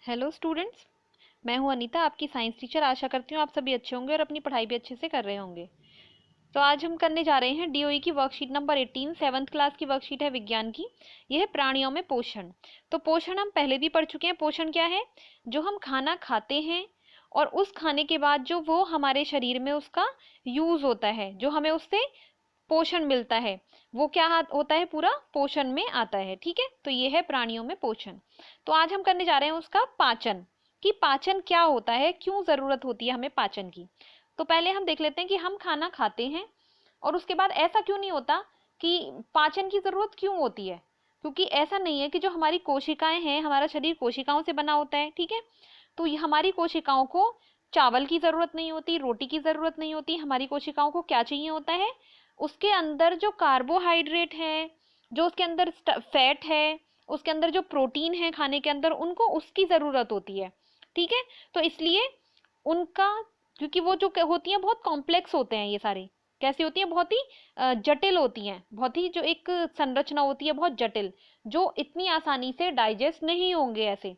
Hello students. मैं हूं अनीता, आपकी साइंस टीचर। आशा करती हूँ आप सभी अच्छे होंगे और अपनी पढ़ाई भी अच्छे से कर रहे होंगे। तो आज हम करने जा रहे हैं डीओई की वर्कशीट नंबर 18, 7th क्लास की वर्कशीट है विज्ञान की। यह है प्राणियों में पोषण। तो पोषण हम पहले भी पढ़ चुके हैं। पोषण क्या है? जो हम खाना खाते हैं और उस खाने के बाद जो वो हमारे शरीर में उसका यूज होता है, जो हमें उससे पोषण मिलता है, वो क्या होता है? पूरा पोषण में आता है। ठीक है, तो ये है प्राणियों में पोषण। तो आज हम करने जा रहे हैं उसका पाचन, कि पाचन क्या होता है, क्यों जरूरत होती है हमें पाचन की। तो पहले हम देख लेते हैं कि हम खाना खाते हैं और उसके बाद ऐसा क्यों नहीं होता, कि पाचन की जरूरत क्यों होती है। क्योंकि ऐसा नहीं है कि जो हमारी कोशिकाएं हैं, हमारा शरीर कोशिकाओं से बना होता है। ठीक है, तो ये हमारी कोशिकाओं को चावल की जरूरत नहीं होती, रोटी की जरूरत नहीं होती। हमारी कोशिकाओं को क्या चाहिए होता है? उसके अंदर जो कार्बोहाइड्रेट है, जो उसके अंदर फैट है, उसके अंदर जो प्रोटीन है खाने के अंदर, उनको उसकी जरूरत होती है। ठीक है, तो इसलिए उनका, क्योंकि वो जो होती हैं बहुत कॉम्प्लेक्स होते हैं ये सारे। कैसी होती हैं? बहुत ही जटिल होती हैं। बहुत ही जो एक संरचना होती है बहुत जटिल, जो इतनी आसानी से डाइजेस्ट नहीं होंगे ऐसे।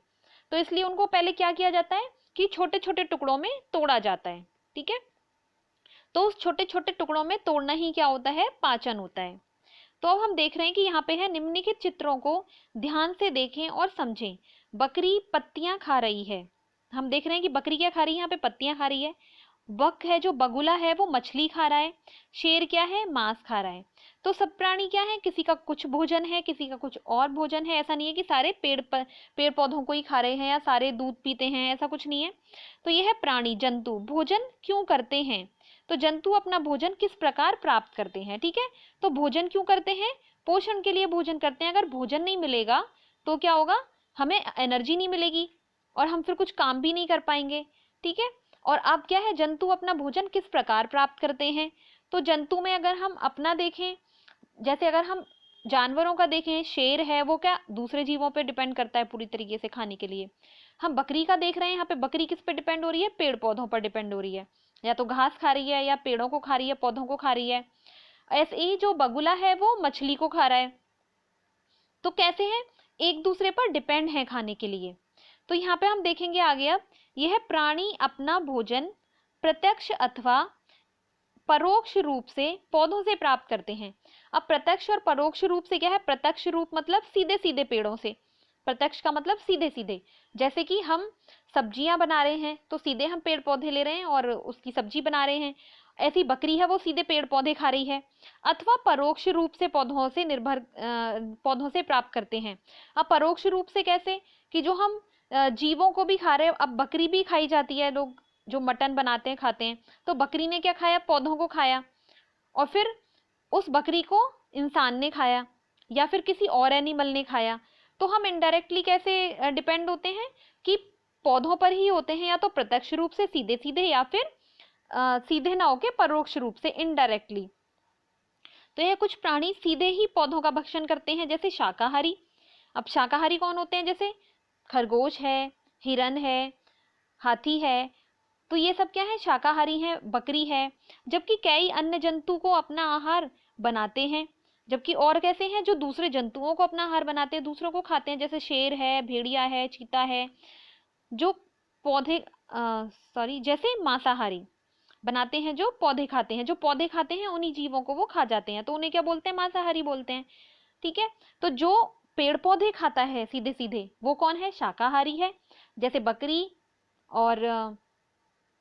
तो इसलिए उनको पहले क्या किया जाता है कि छोटे छोटे टुकड़ों में तोड़ा जाता है। ठीक है, तो उस छोटे छोटे टुकड़ों में तोड़ना ही क्या होता है? पाचन होता है। तो अब हम देख रहे हैं कि यहाँ पे है, निम्नलिखित चित्रों को ध्यान से देखें और समझें। बकरी पत्तियां खा रही है। हम देख रहे हैं कि बकरी क्या खा रही है? यहाँ पे पत्तियां खा रही है। बक है, जो बगुला है, वो मछली खा रहा है। शेर क्या है? मांस खा रहा है। तो सब प्राणी क्या है? किसी का कुछ भोजन है, किसी का कुछ और भोजन है। ऐसा नहीं है कि सारे पेड़ पौधों को ही खा रहे हैं या सारे दूध पीते हैं, ऐसा कुछ नहीं है। तो यह है प्राणी, जंतु भोजन क्यों करते हैं। तो जंतु अपना भोजन किस प्रकार प्राप्त करते हैं। ठीक है, तो भोजन क्यों करते हैं? पोषण के लिए भोजन करते हैं। अगर भोजन नहीं मिलेगा तो क्या होगा? हमें एनर्जी नहीं मिलेगी और हम फिर कुछ काम भी नहीं कर पाएंगे। ठीक है, और अब क्या है, जंतु अपना भोजन किस प्रकार प्राप्त करते हैं। तो जंतु में अगर हम अपना देखें, जैसे अगर हम जानवरों का देखें, शेर है, वो क्या दूसरे जीवों पे डिपेंड करता है पूरी तरीके से खाने के लिए। हम बकरी का देख रहे हैं, यहाँ पे बकरी किस पे डिपेंड हो रही है? पेड़ पौधों पर डिपेंड हो रही है। या तो घास खा रही है, या पेड़ों को खा रही है, पौधों को खा रही है। ऐसे ही जो बगुला है वो मछली को खा रहा है। तो कैसे है? एक दूसरे पर डिपेंड है खाने के लिए। तो यहाँ पे हम देखेंगे आगे। अब यह प्राणी अपना भोजन प्रत्यक्ष अथवा परोक्ष रूप से पौधों से प्राप्त करते हैं। अब प्रत्यक्ष और परोक्ष रूप से क्या है? प्रत्यक्ष रूप मतलब सीधे सीधे पेड़ों से। प्रत्यक्ष का मतलब सीधे सीधे, जैसे कि हम सब्जियां बना रहे हैं तो सीधे हम पेड़ पौधे ले रहे हैं और उसकी सब्जी बना रहे हैं। ऐसी बकरी है, वो सीधे पेड़ पौधे खा रही है। अथवा परोक्ष रूप से पौधों से प्राप्त करते हैं। अब परोक्ष रूप से कैसे? कि जो हम जीवों को भी खा रहे हैं। अब बकरी भी खाई जाती है, लोग जो मटन बनाते हैं खाते हैं। तो बकरी ने क्या खाया? पौधों को खाया। और फिर उस बकरी को इंसान ने खाया या फिर किसी और एनिमल ने खाया। तो हम इनडायरेक्टली कैसे डिपेंड होते हैं? कि पौधों पर ही होते हैं, या तो प्रत्यक्ष रूप से सीधे सीधे, या फिर सीधे ना होके परोक्ष रूप से, इनडायरेक्टली। तो यह कुछ प्राणी सीधे ही पौधों का भक्षण करते हैं, जैसे शाकाहारी। अब शाकाहारी कौन होते हैं? जैसे खरगोश है, हिरन है, हाथी है। तो ये सब क्या है? शाकाहारी है, बकरी है। जबकि कई अन्य जंतु को अपना आहार बनाते हैं। जबकि और कैसे हैं? जो दूसरे जंतुओं को अपना आहार बनाते हैं, दूसरों को खाते हैं, जैसे शेर है, भेड़िया है, चीता है। जो पौधे सॉरी जैसे मांसाहारी बनाते हैं, जो पौधे खाते हैं, जो पौधे खाते हैं उन्हीं जीवों को वो खा जाते हैं, तो उन्हें क्या बोलते हैं? मांसाहारी बोलते हैं। ठीक है, तो जो पेड़ पौधे खाता है सीधे सीधे, वो कौन है? शाकाहारी है। जैसे बकरी और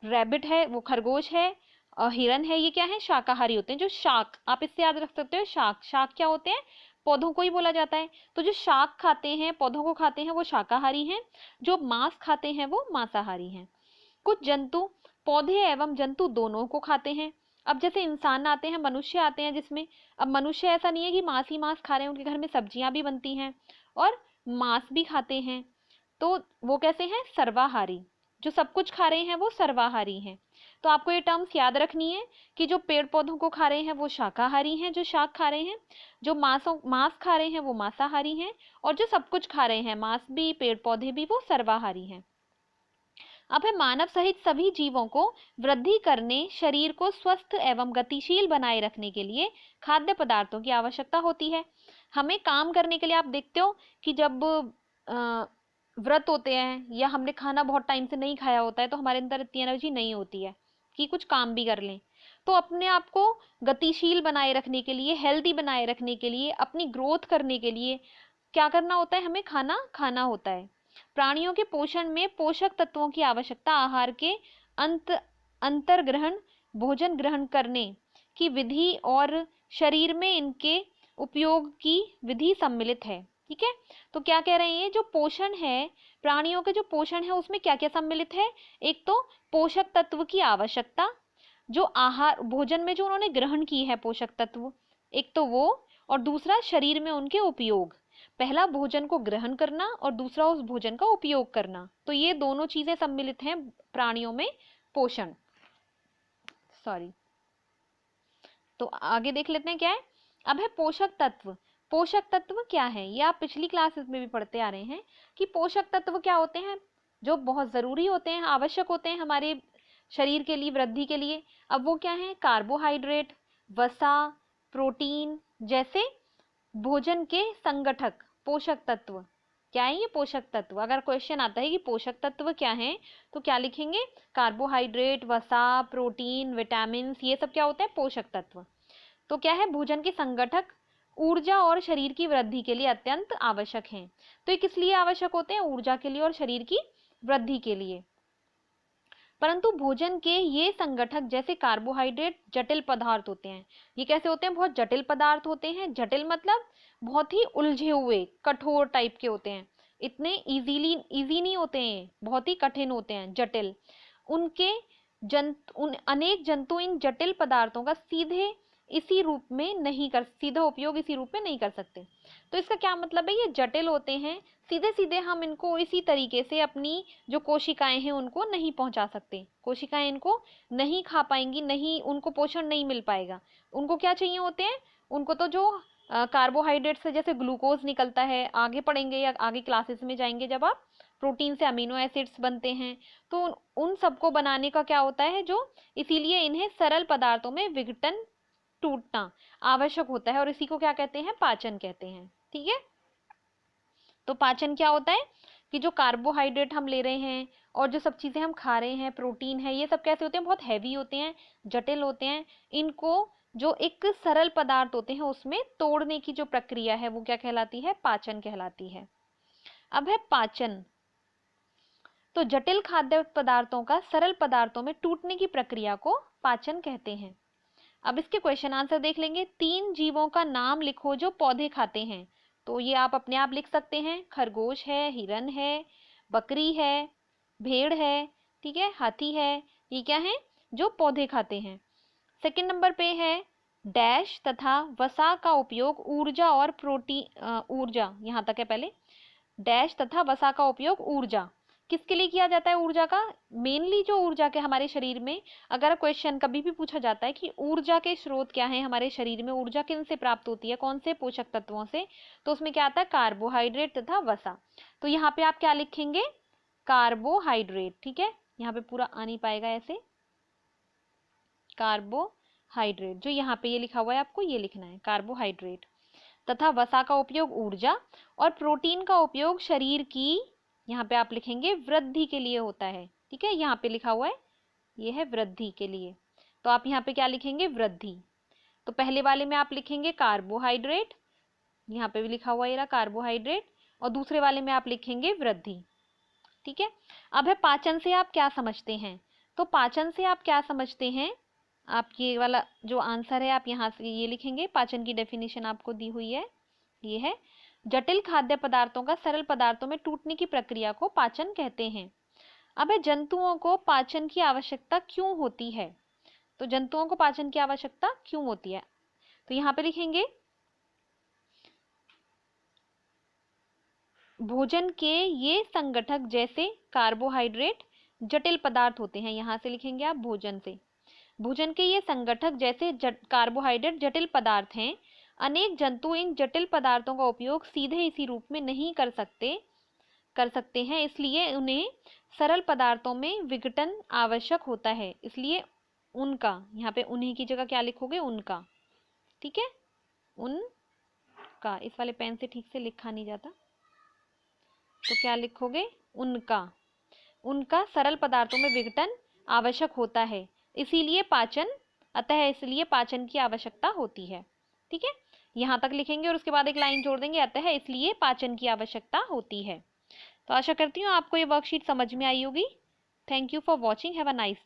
रैबिट है, वो खरगोश है, और हिरन है, ये क्या है? शाकाहारी होते हैं। जो शाक, आप इससे याद रख सकते हो, शाक, शाक क्या होते हैं? पौधों को ही बोला जाता है। तो जो शाक खाते हैं, पौधों को खाते हैं, वो शाकाहारी हैं। जो मांस खाते हैं वो मांसाहारी हैं। कुछ जंतु पौधे एवं जंतु दोनों को खाते हैं। अब जैसे इंसान आते हैं, मनुष्य आते हैं, जिसमें अब मनुष्य ऐसा नहीं है कि मांस ही मांस खा रहे हैं, उनके घर में सब्जियां भी बनती हैं और मांस भी खाते हैं। तो वो कैसे हैं? सर्वाहारी। जो सब कुछ खा रहे हैं वो सर्वाहारी हैं। तो आपको ये टर्म्स याद रखनी है कि जो पेड़ पौधों को खा रहे हैं वो शाकाहारी हैं, जो शाक खा रहे हैं। जो मांस खा रहे हैं वो मांसाहारी हैं। और जो सब कुछ खा रहे हैं, मांस भी पेड़ पौधे भी, वो सर्वाहारी हैं। अब है, मानव सहित सभी जीवों को वृद्धि करने, शरीर को स्वस्थ एवं गतिशील बनाए रखने के लिए खाद्य पदार्थों की आवश्यकता होती है। हमें काम करने के लिए, आप देखते हो कि जब व्रत होते हैं या हमने खाना बहुत टाइम से नहीं खाया होता है, तो हमारे अंदर इतनी एनर्जी नहीं होती है कि कुछ काम भी कर लें। तो अपने आप को गतिशील बनाए रखने के लिए, हेल्दी बनाए रखने के लिए, अपनी ग्रोथ करने के लिए क्या करना होता है, हमें खाना खाना होता है। प्राणियों के पोषण में पोषक तत्वों की आवश्यकता, आहार के अंत अंतर्ग्रहण, भोजन ग्रहण करने की विधि और शरीर में इनके उपयोग की विधि सम्मिलित है। ठीक है, तो क्या कह रहे हैं, जो पोषण है, प्राणियों के जो पोषण है उसमें क्या क्या सम्मिलित है, एक तो पोषक तत्व की आवश्यकता, जो आहार भोजन में जो उन्होंने ग्रहण की है पोषक तत्व, एक तो वो, और दूसरा शरीर में उनके उपयोग। पहला भोजन को ग्रहण करना और दूसरा उस भोजन का उपयोग करना, तो ये दोनों चीजें सम्मिलित हैं प्राणियों में पोषण। सॉरी, तो आगे देख लेते हैं क्या है। अब है पोषक तत्व। पोषक तत्व क्या है, ये आप पिछली क्लासेस में भी पढ़ते आ रहे हैं कि पोषक तत्व क्या होते हैं, जो बहुत जरूरी होते हैं, आवश्यक होते हैं हमारे शरीर के लिए, वृद्धि के लिए। अब वो क्या है, कार्बोहाइड्रेट, वसा, प्रोटीन जैसे भोजन के संगठक पोषक तत्व। क्या है ये पोषक तत्व, अगर क्वेश्चन आता है कि पोषक तत्व क्या है, तो क्या लिखेंगे, कार्बोहाइड्रेट, वसा, प्रोटीन, विटामिन, ये सब क्या होता है, पोषक तत्व। तो क्या है, भोजन के संगठक, ऊर्जा और शरीर की वृद्धि के लिए अत्यंत आवश्यक हैं। तो ये किस लिए आवश्यक होते हैं, ऊर्जा के लिए और शरीर की वृद्धि के लिए। परंतु भोजन के ये संगठक जैसे कार्बोहाइड्रेट जटिल पदार्थ होते हैं। ये कैसे होते हैं, बहुत जटिल पदार्थ होते हैं। जटिल मतलब बहुत ही उलझे हुए, कठोर टाइप के होते हैं। इतने इजी नहीं होते हैं, बहुत ही कठिन होते हैं, जटिल। उनके उन अनेक जंतु इन जटिल पदार्थों का सीधा उपयोग इसी रूप में नहीं कर सकते। तो इसका क्या मतलब है, ये जटिल होते हैं, सीधे सीधे हम इनको इसी तरीके से अपनी जो कोशिकाएं हैं उनको नहीं पहुंचा सकते। कोशिकाएं इनको नहीं खा पाएंगी, नहीं, उनको पोषण नहीं मिल पाएगा। उनको क्या चाहिए होते हैं, उनको तो जो कार्बोहाइड्रेट से जैसे ग्लूकोज निकलता है, आगे पढ़ेंगे या आगे क्लासेस में जाएंगे जब आप, प्रोटीन से अमीनो एसिड्स बनते हैं, तो उन सबको बनाने का क्या होता है, जो इसीलिए इन्हें सरल पदार्थों में विघटन, टूटना आवश्यक होता है, और इसी को क्या कहते हैं, पाचन कहते हैं। ठीक है, तो पाचन क्या होता है कि जो कार्बोहाइड्रेट हम ले रहे हैं और जो सब चीजें हम खा रहे हैं, प्रोटीन है, ये सब कैसे होते हैं, बहुत हैवी होते हैं, जटिल होते हैं। इनको जो एक सरल पदार्थ होते हैं उसमें तोड़ने की जो प्रक्रिया है वो क्या कहलाती है, पाचन कहलाती है। अब है पाचन। तो जटिल खाद्य पदार्थों का सरल पदार्थों में टूटने की प्रक्रिया को पाचन कहते हैं। अब इसके क्वेश्चन आंसर देख लेंगे। 3 जीवों का नाम लिखो जो पौधे खाते हैं। तो ये आप अपने आप लिख सकते हैं, खरगोश है, हिरन है, बकरी है, भेड़ है, ठीक है, हाथी है। ये क्या है, जो पौधे खाते हैं। सेकंड नंबर पे है डैश तथा वसा का उपयोग ऊर्जा और प्रोटीन, ऊर्जा यहाँ तक है पहले, डैश तथा वसा का उपयोग ऊर्जा किसके लिए किया जाता है, ऊर्जा का, मेनली जो ऊर्जा के हमारे शरीर में, अगर क्वेश्चन कभी भी पूछा जाता है कि ऊर्जा के स्रोत क्या है हमारे शरीर में, ऊर्जा किन से प्राप्त होती है, कौन से पोषक तत्वों से, तो उसमें क्या आता है, कार्बोहाइड्रेट तथा वसा। तो यहाँ पे आप क्या लिखेंगे, कार्बोहाइड्रेट। ठीक है, यहाँ पे पूरा आ नहीं पाएगा ऐसे, कार्बोहाइड्रेट जो यहाँ पे ये लिखा हुआ है आपको ये लिखना है, कार्बोहाइड्रेट। तथा वसा का उपयोग ऊर्जा और प्रोटीन का उपयोग शरीर की, यहाँ पे आप लिखेंगे वृद्धि के लिए होता है। ठीक है, यहाँ पे लिखा हुआ है, ये है वृद्धि के लिए, तो आप यहाँ पे क्या लिखेंगे, वृद्धि। तो पहले वाले में आप लिखेंगे कार्बोहाइड्रेट, यहाँ पे भी लिखा हुआ है ये कार्बोहाइड्रेट, और दूसरे वाले में आप लिखेंगे वृद्धि। ठीक है, अब है पाचन से आप क्या समझते हैं। तो पाचन से आप क्या समझते हैं, आप ये वाला जो आंसर है आप यहाँ से ये लिखेंगे, पाचन की डेफिनेशन आपको दी हुई है, ये है जटिल खाद्य पदार्थों का सरल पदार्थों में टूटने की प्रक्रिया को पाचन कहते हैं। अब है जंतुओं को पाचन की आवश्यकता क्यों होती है। तो जंतुओं को पाचन की आवश्यकता क्यों होती है, तो यहाँ पे लिखेंगे भोजन के ये संगठक जैसे कार्बोहाइड्रेट जटिल पदार्थ होते हैं, यहाँ से लिखेंगे आप भोजन से, भोजन के ये संगठक जैसे कार्बोहाइड्रेट जटिल पदार्थ हैं। अनेक जंतु इन जटिल पदार्थों का उपयोग सीधे इसी रूप में नहीं कर सकते हैं, इसलिए उन्हें सरल पदार्थों में विघटन आवश्यक होता है। इसलिए उनका, यहाँ पे उन्हीं की जगह क्या लिखोगे, उनका। ठीक है, उनका, इस वाले पेन से ठीक से लिखा नहीं जाता। तो क्या लिखोगे? उनका। उनका सरल पदार्थों में विघटन आवश्यक होता है, इसीलिए पाचन, अतः इसलिए पाचन की आवश्यकता होती है। ठीक है, यहाँ तक लिखेंगे और उसके बाद एक लाइन जोड़ देंगे, अतः इसलिए पाचन की आवश्यकता होती है। तो आशा करती हूँ आपको ये वर्कशीट समझ में आई होगी। Thank you for watching. Have a nice